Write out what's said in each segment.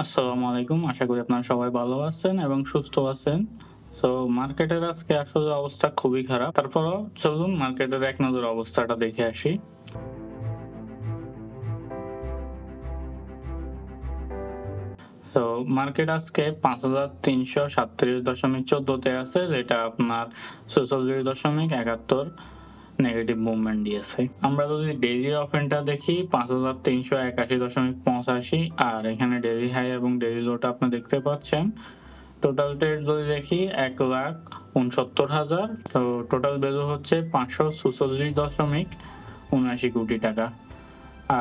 আসসালামু আলাইকুম। আশা করি আপনারা সবাই ভালো আছেন এবং সুস্থ আছেন। সো মার্কেটের আজকে আসলে অবস্থা খুবই খারাপ। তারপরও চলুন মার্কেটের এক নজরে অবস্থাটা দেখে আসি। তো মার্কেট আজকে ৫,৩৩৭.১৪ তে আছে, যেটা আপনার ৪৬.৭১ নেগেটিভ মুভমেন্ট দিয়েছে। আমরা যদি ডেইলি ওপেনটা দেখি ৫,৩৮১.৮৫, আর এখানে ডেইলি হাই এবং ডেইলি লোটা আপনি দেখতে পাচ্ছেন। টোটাল ট্রেড যদি দেখি ১,৬৯,০০০। তো টোটাল ভ্যালু হচ্ছে ৫৪৬.৭৯ কোটি টাকা।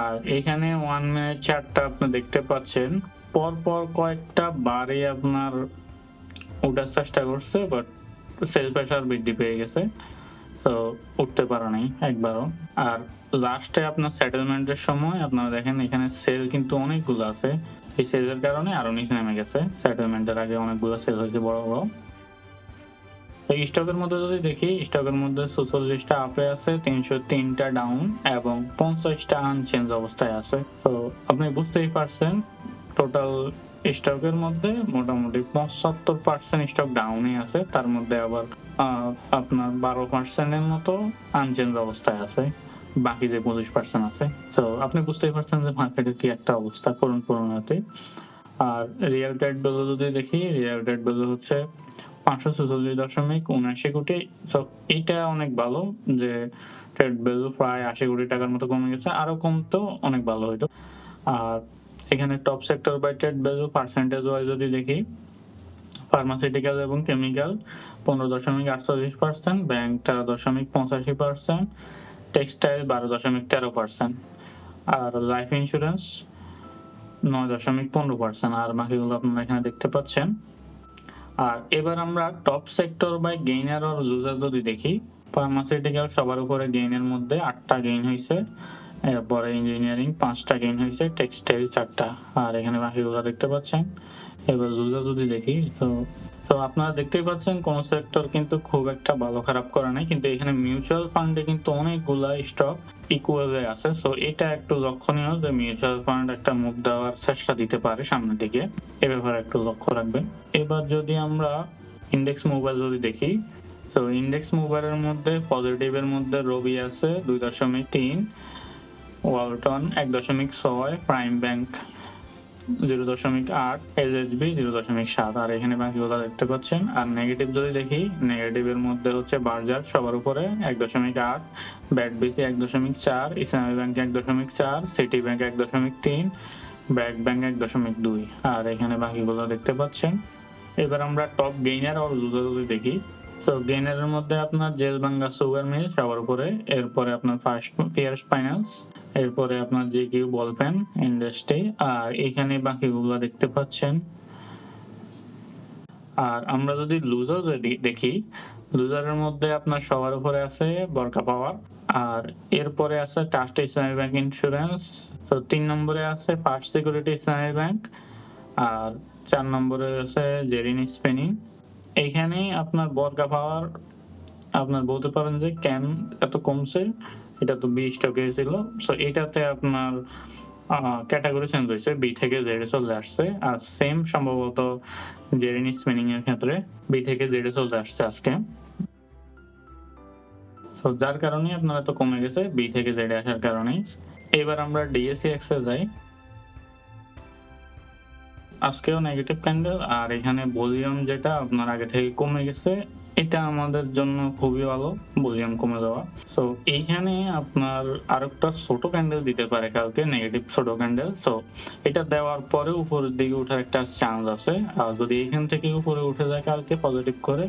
আর এখানে 1 মিনিট চার্টটা আপনি দেখতে পাচ্ছেন। পরপর কয়েকটা বারে আপনার ওঠার চেষ্টা করছে, বাট সেল প্রেশার বৃদ্ধি পেয়ে গেছে। তো উঠতে পারে নাই একবারও। আর লাস্টে আপনার সেটেলমেন্টের সময় আপনারা দেখেন এখানে সেল কিন্তু অনেকগুলো আছে। এই সেলের কারণে আরো নিচে নেমে গেছে। সেটেলমেন্টের আগে অনেকগুলো সেল হয়েছে বড়, বড়। তো স্টকের মধ্যে যদি দেখি, স্টকের মধ্যে ৪৬ টা আপে আছে, ৩০৩ টা ডাউন এবং ৫০ টা আনচেঞ্জ অবস্থায় আছে। তো আপনি বুঝতেই পারছেন টোটাল স্টকের মধ্যে মোটামুটি ৭৫% স্টক ডাউনে আছে। তার মধ্যে আবার আপনার ১২% এর মতো আনচেঞ্জ অবস্থায় আছে। বাকি যে ২৫% আছে। তো আপনি বুঝতেই পারছেন যে মার্কেটের কি একটা অবস্থা করুণ পরিণতি। আর রিয়েল ট্রেড ভ্যালু যদি দেখি, রিয়েল ট্রেড ভ্যালু হচ্ছে ৫৪৬.৭৯ কোটি। সো এইটা অনেক ভালো যে ট্রেড ভ্যালু প্রায় ৮০ কোটি টাকার মতো কমে গেছে। আরো কমতেও অনেক ভালো হইতো। আর এখানে top sector by trade value percentage wise যদি দেখি, ফার্মাসিউটিক্যাল এবং কেমিক্যাল ১৫.৪৮%, ব্যাংক ১৩.৮৫%, টেক্সটাইল ১২.১৩%, আর লাইফ ইন্স্যুরেন্স ৯.১৫%। আর বাকিগুলো আপনারা এখানে দেখতে পাচ্ছেন। আর এবার আমরা টপ সেক্টর বাই গেইনার আর লুজার যদি দেখি, ফার্মাসিউটিক্যাল সবার উপরে গেইনের মধ্যে ৮টা গেইন হইছে। এরপরে ইঞ্জিনিয়ারিং ৫টা গেইন হইছে, টেক্সটাইল ৪টা। আর এখানে বাকিগুলো দেখতে পাচ্ছেন। এবার লুজার যদি দেখি, তো আপনারা দেখতেই পাচ্ছেন কোন সেক্টর কিন্তু খুব একটা ভালো খারাপ করে নাই, কিন্তু এখানে মিউচুয়াল ফান্ডে কিন্তু অনেকগুলা স্টক ইকুয়ালে আছে। সো এটা একটু লক্ষণীয় যে মিউচুয়াল ফান্ড একটা মুভ দেওয়ার চেষ্টা দিতে পারে সামনের দিকে। এ ব্যাপারে একটু লক্ষ্য রাখবেন। এবার যদি আমরা ইন্ডেক্স মুভার যদি দেখি, তো ইন্ডেক্স মুভারের মধ্যে পজিটিভের মধ্যে রবি আছে ২.৩, ওয়ালটন ১.৬, প্রাইম ব্যাংক ০.৮, এলএচবি ০.৭। আর এখানে বাকিগুলো দেখতে পাচ্ছেন। আর নেগেটিভ যদি দেখি, নেগেটিভের মধ্যে হচ্ছে বার্জার সবার উপরে ১.৮, ব্যাটবিসি ১.৪, ইসলামী bank ১.৪, city bank ১.৩, BRAC bank ১.২। আর এখানে বাকিগুলো দেখতে পাচ্ছেন। এবার আমরা টপ গেইনার আর লুজার যদি দেখি, তো গেইনারের মধ্যে আপনার জেলবাঙ্গা সুগার মিল সবার উপরে, এরপরে আপনার ফার্স্ট ফাইন্যান্স, এরপরে আপনার জিকিউ বলপেন ইন্ডাস্ট্রি। আর এখানে বাকিগুলো দেখতে পাচ্ছেন। আর আমরা যদি লুজার দেখি, লুজারের মধ্যে আপনার সবার উপরে আছে বরকা পাওয়ার, আর এরপরে আছে ট্রাস্ট ইসলামী ব্যাংক ইন্স্যুরেন্স। তো ৩ নম্বরে আছে ফার্স্ট সিকিউরিটি ইসলামী ব্যাংক, আর ৪ নম্বরে আছে জেরিন স্পেনিং। এইখানে আপনার বরকা পাওয়ার আপনার বলতে পারেন যে কেন এত কমছে, এটা তো বি স্টকে ছিল। সো এটাতে আপনার ক্যাটাগরি চেঞ্জ হয়েছে, বি থেকে জেডে চলে আসছে। আর সেম সম্ভবত জেরিন স্পিনিং এর ক্ষেত্রে বি থেকে জেডে চলে আসছে আজকে। সো যার কারণে আপনার এত কমে গেছে, বি থেকে জেডে আসার কারণে। এবার আমরা ডিএসইএক্স এ যাই। আজকেও নেগেটিভ ক্যান্ডেল, আর এখানে ভলিউম যেটা আপনার আগে থেকে কমে গেছে, এটা আমাদের জন্য খুবই ভালো ভলিউম কমে যাওয়া। সো এইখানে আপনার আরেকটা ছোট ক্যান্ডেল দিতে পারে কালকে, নেগেটিভ ছোট ক্যান্ডেল। সো এটা দেওয়ার পরে উপরের দিকে ওঠার একটা চান্স আছে। আর যদি এখান থেকে উপরে উঠে যায় কালকে পজিটিভ করে,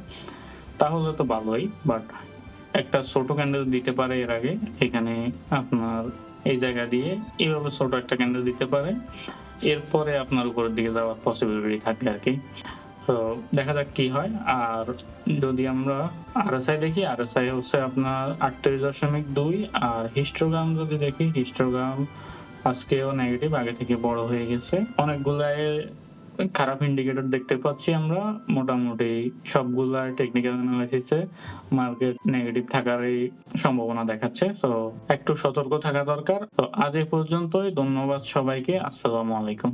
তাহলে তো ভালোই। বাট একটা ছোট ক্যান্ডেল দিতে পারে এর আগে, এখানে আপনার এই জায়গা দিয়ে এইভাবে ছোট একটা ক্যান্ডেল দিতে পারে। এরপরে আপনার উপরের দিকে যাওয়ার পসিবিলিটি থাকে আর কি। তো দেখা যাক কি হয়। আর যদি আমরা আরএসআই দেখি, আরএসআই হচ্ছে আপনার ৩৮.২। আর হিস্টোগ্রাম যদি দেখি, হিস্টোগ্রাম আজকেও নেগেটিভ, আগে থেকে বড় হয়ে গেছে। অনেকগুলাই খারাপ ইন্ডিকেটর দেখতে পাচ্ছি আমরা। মোটামুটি সবগুলা টেকনিক্যাল অ্যানালাইসিসে মার্কেট নেগেটিভ থাকারই সম্ভাবনা দেখাচ্ছে। সো একটু সতর্ক থাকা দরকার। তো আজ এ পর্যন্তই। ধন্যবাদ সবাইকে। আসসালামু আলাইকুম।